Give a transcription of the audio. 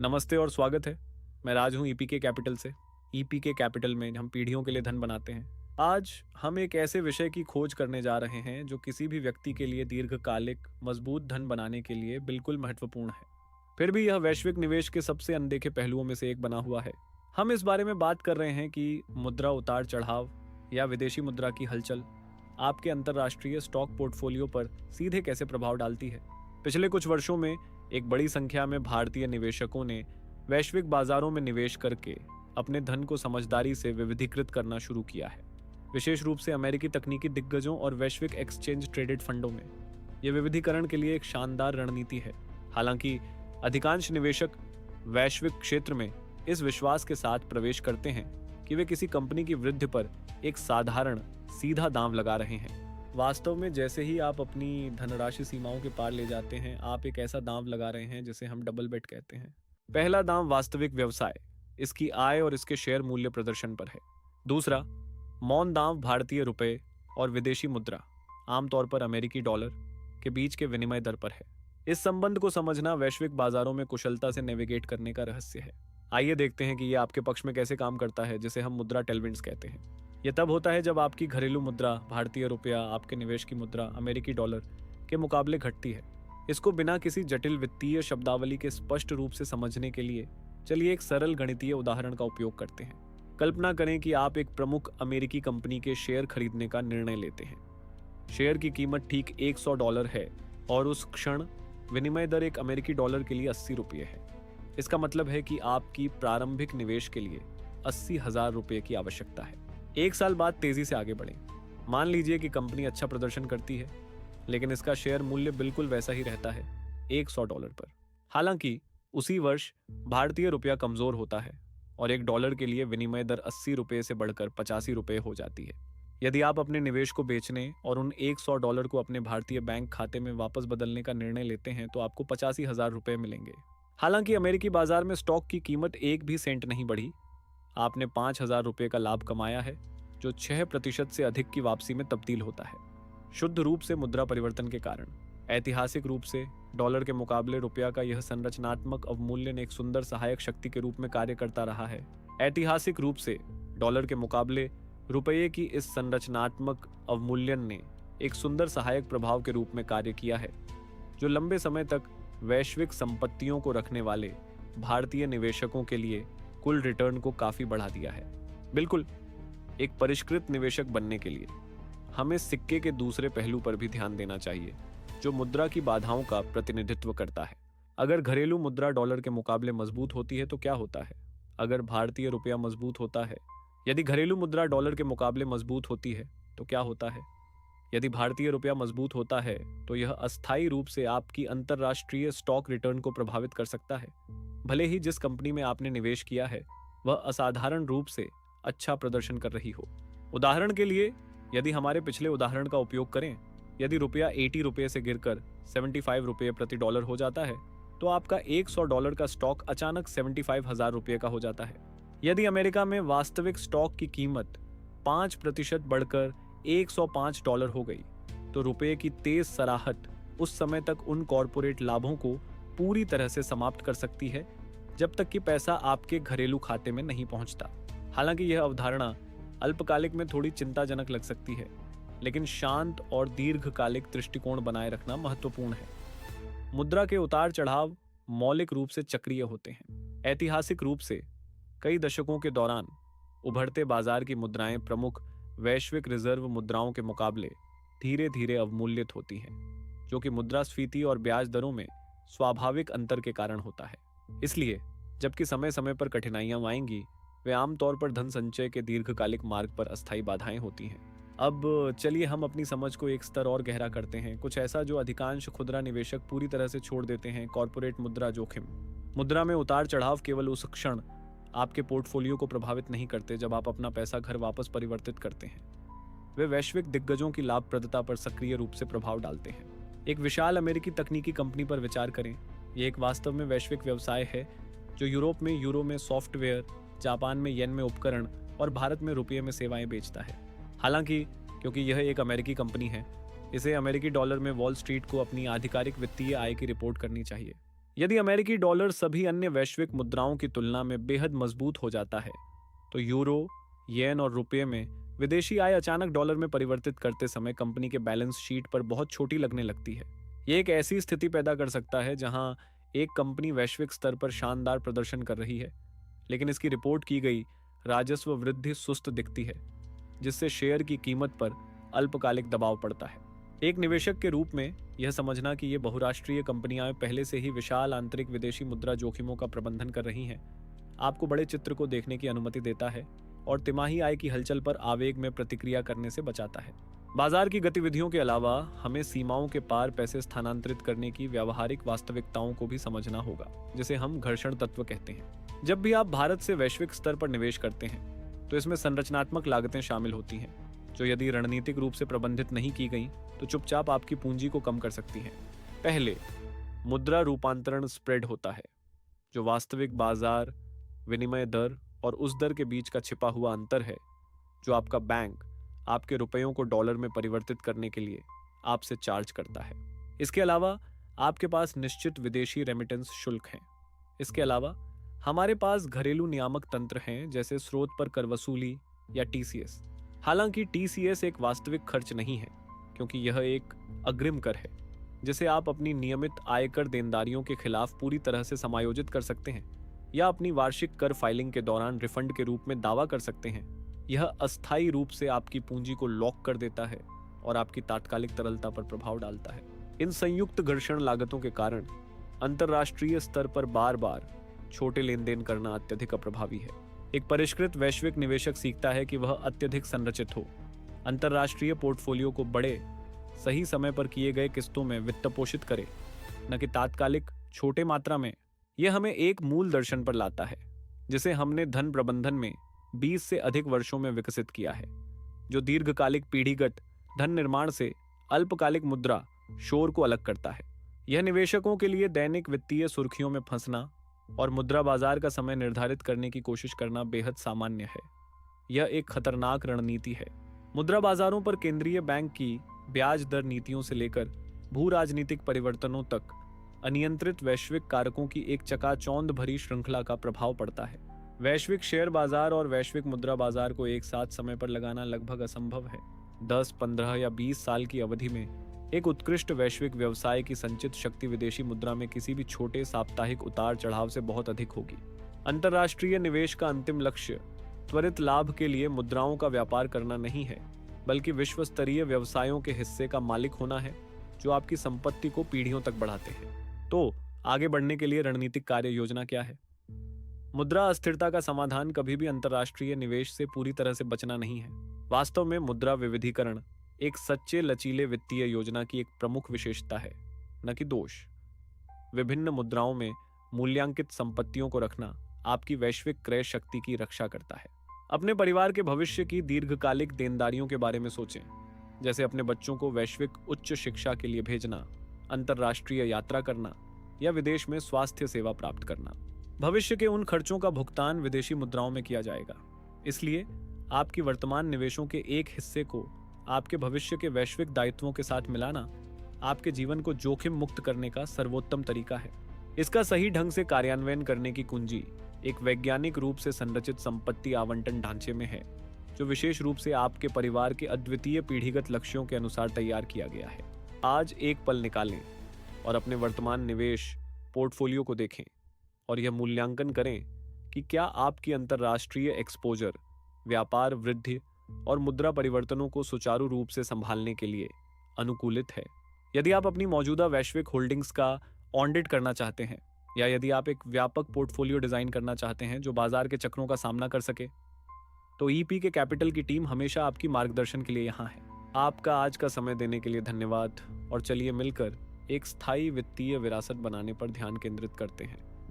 नमस्ते और स्वागत है। मैं राज हूँ ईपीके कैपिटल से। ईपीके कैपिटल में हम पीढ़ियों के लिए धन बनाते हैं। आज हम एक ऐसे विषय की खोज करने जा रहे हैं जो किसी भी व्यक्ति के लिए दीर्घकालिक मजबूत धन बनाने के लिए बिल्कुल महत्वपूर्ण है। फिर भी यह वैश्विक निवेश के सबसे अनदेखे पहलुओं में से एक बना हुआ है। हम इस बारे में बात कर रहे हैं कि मुद्रा उतार चढ़ाव या विदेशी मुद्रा की हलचल आपके अंतर्राष्ट्रीय स्टॉक पोर्टफोलियो पर सीधे कैसे प्रभाव डालती है। पिछले कुछ वर्षों में एक बड़ी संख्या में भारतीय निवेशकों ने वैश्विक बाजारों में निवेश करके अपने धन को समझदारी से विविधीकृत करना शुरू किया है, विशेष रूप से अमेरिकी तकनीकी दिग्गजों और वैश्विक एक्सचेंज ट्रेडेड फंडों में। यह विविधीकरण के लिए एक शानदार रणनीति है। हालांकि अधिकांश निवेशक वैश्विक क्षेत्र में इस विश्वास के साथ प्रवेश करते हैं कि वे किसी कंपनी की वृद्धि पर एक साधारण सीधा दांव लगा रहे हैं। वास्तव में जैसे ही आप अपनी धनराशि सीमाओं के पार ले जाते हैं, आप एक ऐसा दांव लगा रहे हैं जिसे हम डबल बेट कहते हैं। पहला दांव वास्तविक व्यवसाय, इसकी आय और इसके शेयर मूल्य प्रदर्शन पर है। दूसरा मौन दांव भारतीय रुपए और विदेशी मुद्रा, आमतौर पर अमेरिकी डॉलर के बीच के विनिमय दर पर है। इस संबंध को समझना वैश्विक बाजारों में कुशलता से नेविगेट करने का रहस्य है। आइए देखते हैं कि ये आपके पक्ष में कैसे काम करता है, जिसे हम मुद्रा टेलविंड्स कहते हैं। यह तब होता है जब आपकी घरेलू मुद्रा भारतीय रुपया आपके निवेश की मुद्रा अमेरिकी डॉलर के मुकाबले घटती है। इसको बिना किसी जटिल वित्तीय शब्दावली के स्पष्ट रूप से समझने के लिए चलिए एक सरल गणितीय उदाहरण का उपयोग करते हैं। कल्पना करें कि आप एक प्रमुख अमेरिकी कंपनी के शेयर खरीदने का निर्णय लेते हैं। शेयर की कीमत ठीक $100 है और उस क्षण विनिमय दर एक अमेरिकी डॉलर के लिए 80 रुपये है। इसका मतलब है कि आपकी प्रारंभिक निवेश के लिए 80,000 रुपये की आवश्यकता है। एक साल बाद तेजी से आगे बढ़ें। मान लीजिए कि कंपनी अच्छा प्रदर्शन करती है, लेकिन इसका शेयर मूल्य बिल्कुल वैसा ही रहता है, $100 पर। हालांकि उसी वर्ष भारतीय रुपया कमजोर होता है और $1 के लिए विनिमय दर 80 रुपये से बढ़कर 85 रुपये हो जाती है। यदि आप अपने निवेश को बेचने और उन $100 को अपने भारतीय बैंक खाते में वापस बदलने का निर्णय लेते हैं तो आपको 85,000 रुपये मिलेंगे। हालांकि अमेरिकी बाजार में स्टॉक की कीमत एक भी सेंट नहीं बढ़ी। आपने 5,000 रुपये का लाभ कमाया है, जो 6% से अधिक की वापसी में तब्दील होता है, शुद्ध रूप से मुद्रा परिवर्तन के कारण। ऐतिहासिक रूप से डॉलर के मुकाबले रुपया का यह संरचनात्मक अवमूल्यन एक सुंदर सहायक शक्ति के रूप में कार्य करता रहा है। ऐतिहासिक रूप से डॉलर के मुकाबले रुपये की इस संरचनात्मक अवमूल्यन ने एक सुंदर सहायक प्रभाव के रूप में कार्य किया है, जो लंबे समय तक वैश्विक संपत्तियों को रखने वाले भारतीय निवेशकों के लिए कुल रिटर्न को काफी बढ़ा दिया है। बिल्कुल, एक परिष्कृत निवेशक बनने के लिए हमें सिक्के के दूसरे पहलू पर भी ध्यान देना चाहिए, जो मुद्रा की बाधाओं का प्रतिनिधित्व करता है। अगर घरेलू मुद्रा डॉलर के मुकाबले मजबूत होती है तो क्या होता है? अगर भारतीय रुपया मजबूत होता है, यदि घरेलू मुद्रा डॉलर के मुकाबले मजबूत होती है तो क्या होता है? यदि भारतीय रुपया मजबूत होता है तो यह अस्थायी रूप से आपकी अंतर्राष्ट्रीय स्टॉक रिटर्न को प्रभावित कर सकता है। भले ही जिस कंपनी में आपने निवेश किया है वह असाधारण रूप से अच्छा प्रदर्शन कर रही हो। उदाहरण के लिए, यदि हमारे पिछले उदाहरण का उपयोग करें, यदि रुपया 80 रुपये से गिरकर 75 रुपये प्रति डॉलर हो जाता है तो आपका $100 का स्टॉक अचानक 75,000 रुपये का हो जाता है। यदि अमेरिका में वास्तविक स्टॉक की कीमत 5% बढ़कर $105 हो गई तो रुपये की तेज सराहत उस समय तक उन कॉरपोरेट लाभों को पूरी तरह से समाप्त कर सकती है जब तक कि पैसा आपके घरेलू खाते में नहीं पहुंचता। हालांकि यह अवधारणा अल्पकालिक में थोड़ी चिंताजनक लग सकती है, लेकिन शांत और दीर्घकालिक दृष्टिकोण बनाए रखना महत्वपूर्ण है। मुद्रा के उतार चढ़ाव मौलिक रूप से चक्रीय होते हैं। ऐतिहासिक रूप से कई दशकों के दौरान उभरते बाजार की मुद्राएं प्रमुख वैश्विक रिजर्व मुद्राओं के मुकाबले धीरे धीरे अवमूल्यित होती हैं, जो कि मुद्रास्फीति और ब्याज दरों में स्वाभाविक अंतर के कारण होता है। इसलिए जबकि समय समय पर कठिनाइयां आएंगी, वे आमतौर पर धन संचय के दीर्घकालिक मार्ग पर अस्थायी बाधाएं होती हैं। अब चलिए हम अपनी समझ को एक स्तर और गहरा करते हैं, कुछ ऐसा जो अधिकांश खुदरा निवेशक पूरी तरह से छोड़ देते हैं: कॉर्पोरेट मुद्रा जोखिम। मुद्रा में उतार चढ़ाव केवल उस क्षण आपके पोर्टफोलियो को प्रभावित नहीं करते जब आप अपना पैसा घर वापस परिवर्तित करते हैं। वे वैश्विक दिग्गजों की लाभप्रदता पर सक्रिय रूप से प्रभाव डालते हैं। एक विशाल अमेरिकी तकनीकी कंपनी पर विचार करें। यह एक वास्तव में वैश्विक व्यवसाय है जो यूरोप में यूरो में सॉफ्टवेयर, जापान में येन में उपकरण और भारत में रुपये में सेवाएं बेचता है। हालांकि क्योंकि यह एक अमेरिकी कंपनी है, इसे अमेरिकी डॉलर में वॉल स्ट्रीट को अपनी आधिकारिक वित्तीय आय की रिपोर्ट करनी चाहिए। यदि अमेरिकी डॉलर सभी अन्य वैश्विक मुद्राओं की तुलना में बेहद मजबूत हो जाता है तो यूरो, येन और रुपये में विदेशी आय अचानक डॉलर में परिवर्तित करते समय कंपनी के बैलेंस शीट पर बहुत छोटी लगने लगती है। ये एक ऐसी स्थिति पैदा कर सकता है जहां एक कंपनी वैश्विक स्तर पर शानदार प्रदर्शन कर रही है, लेकिन इसकी रिपोर्ट की गई राजस्व वृद्धि सुस्त दिखती है, जिससे शेयर की कीमत पर अल्पकालिक दबाव पड़ता है। एक निवेशक के रूप में यह समझना कि ये बहुराष्ट्रीय कंपनियां पहले से ही विशाल आंतरिक विदेशी मुद्रा जोखिमों का प्रबंधन कर रही हैं, आपको बड़े चित्र को देखने की अनुमति देता है और तिमाही आय की हलचल पर आवेग में प्रतिक्रिया करने से बचाता है। बाजार की गतिविधियों के अलावा हमें सीमाओं के पार पैसे स्थानांतरित करने की व्यावहारिक वास्तविकताओं को भी समझना होगा, जिसे हम घर्षण तत्व कहते हैं। जब भी आप भारत से वैश्विक स्तर पर निवेश करते हैं तो इसमें संरचनात्मक लागतें शामिल होती हैं, जो यदि रणनीतिक रूप से प्रबंधित नहीं की गई तो चुपचाप आपकी पूंजी को कम कर सकती हैं। पहले, मुद्रा रूपांतरण स्प्रेड होता है, जो वास्तविक बाजार विनिमय दर और उस दर के बीच का छिपा हुआ अंतर है जो आपका बैंक आपके रुपयों को डॉलर में परिवर्तित करने के लिए आपसे चार्ज करता है। इसके अलावा आपके पास निश्चित विदेशी रेमिटेंस शुल्क हैं। इसके अलावा हमारे पास घरेलू नियामक तंत्र हैं, जैसे स्रोत पर कर वसूली या टीसीएस। हालांकि टीसीएस एक वास्तविक खर्च नहीं है, क्योंकि यह एक अग्रिम कर है जिसे आप अपनी नियमित आयकर देनदारियों के खिलाफ पूरी तरह से समायोजित कर सकते हैं या अपनी वार्षिक कर फाइलिंग के दौरान रिफंड के रूप में दावा कर सकते हैं। यह अस्थायी रूप से आपकी पूंजी को लॉक कर देता है और आपकी तात्कालिक तरलता पर प्रभाव डालता है। इन संयुक्त घर्षण लागतों के कारण अंतर्राष्ट्रीय स्तर पर बार बार छोटे लेन देन करना अत्यधिक अप्रभावी है। एक परिष्कृत वैश्विक निवेशक सीखता है कि वह अत्यधिक संरचित हो, अंतर्राष्ट्रीय पोर्टफोलियो को बड़े सही समय पर किए गए किस्तों में वित्त पोषित करे, न कि तात्कालिक छोटे मात्रा में। यह हमें एक मूल दर्शन पर लाता है जिसे हमने धन प्रबंधन में 20 से अधिक वर्षों में विकसित किया है, जो दीर्घकालिक पीढ़ीगत धन निर्माण से अल्पकालिक मुद्रा शोर को अलग करता है। यह निवेशकों के लिए दैनिक वित्तीय सुर्खियों में फंसना और मुद्रा बाजार का समय निर्धारित करने की कोशिश करना बेहद सामान्य है। यह एक खतरनाक रणनीति है। मुद्रा बाजारों पर केंद्रीय बैंक की ब्याज दर नीतियों से लेकर भू राजनीतिक परिवर्तनों तक अनियंत्रित वैश्विक कारकों की एक चकाचौंध भरी श्रृंखला का प्रभाव पड़ता है। वैश्विक शेयर बाजार और वैश्विक मुद्रा बाजार को एक साथ समय पर लगाना लगभग असंभव है। 10, 15 या 20 साल की अवधि में एक उत्कृष्ट वैश्विक व्यवसाय की संचित शक्ति विदेशी मुद्रा में किसी भी छोटे साप्ताहिक उतार चढ़ाव से बहुत अधिक होगी। अंतर्राष्ट्रीय निवेश का अंतिम लक्ष्य त्वरित लाभ के लिए मुद्राओं का व्यापार करना नहीं है, बल्कि विश्व स्तरीय व्यवसायों के हिस्से का मालिक होना है, जो आपकी संपत्ति को पीढ़ियों तक बढ़ाते हैं। तो आगे बढ़ने के लिए रणनीतिक कार्य योजना क्या है? मुद्रा अस्थिरता का समाधान कभी भी अंतर्राष्ट्रीय निवेश से पूरी तरह से बचना नहीं है। वास्तव में मुद्रा विविधीकरण एक सच्चे लचीले वित्तीय योजना की एक प्रमुख विशेषता है, न कि दोष। विभिन्न मुद्राओं में मूल्यांकित संपत्तियों को रखना आपकी वैश्विक क्रय शक्ति की रक्षा करता है। अपने परिवार के भविष्य की दीर्घकालिक देनदारियों के बारे में सोचें, जैसे अपने बच्चों को वैश्विक उच्च शिक्षा के लिए भेजना, अंतर्राष्ट्रीय यात्रा करना या विदेश में स्वास्थ्य सेवा प्राप्त करना। भविष्य के उन खर्चों का भुगतान विदेशी मुद्राओं में किया जाएगा। इसलिए आपकी वर्तमान निवेशों के एक हिस्से को आपके भविष्य के वैश्विक दायित्वों के साथ मिलाना आपके जीवन को जोखिम मुक्त करने का सर्वोत्तम तरीका है। इसका सही ढंग से कार्यान्वयन करने की कुंजी एक वैज्ञानिक रूप से संरचित संपत्ति आवंटन ढांचे में है, जो विशेष रूप से आपके परिवार के अद्वितीय पीढ़ीगत लक्ष्यों के अनुसार तैयार किया गया है। आज एक पल निकालें और अपने वर्तमान निवेश पोर्टफोलियो को देखें और यह मूल्यांकन करें कि क्या आपकी अंतर्राष्ट्रीय एक्सपोजर व्यापार वृद्धि और मुद्रा परिवर्तनों को सुचारू रूप से संभालने के लिए अनुकूलित है। यदि आप अपनी मौजूदा वैश्विक होल्डिंग्स का ऑडिट करना चाहते हैं या यदि आप एक व्यापक पोर्टफोलियो डिजाइन करना चाहते हैं जो बाजार के चक्रों का सामना कर सके, तो ईपीके कैपिटल की टीम हमेशा आपकी मार्गदर्शन के लिए यहाँ है। आपका आज का समय देने के लिए धन्यवाद और चलिए मिलकर एक स्थायी वित्तीय विरासत बनाने पर ध्यान केंद्रित करते हैं।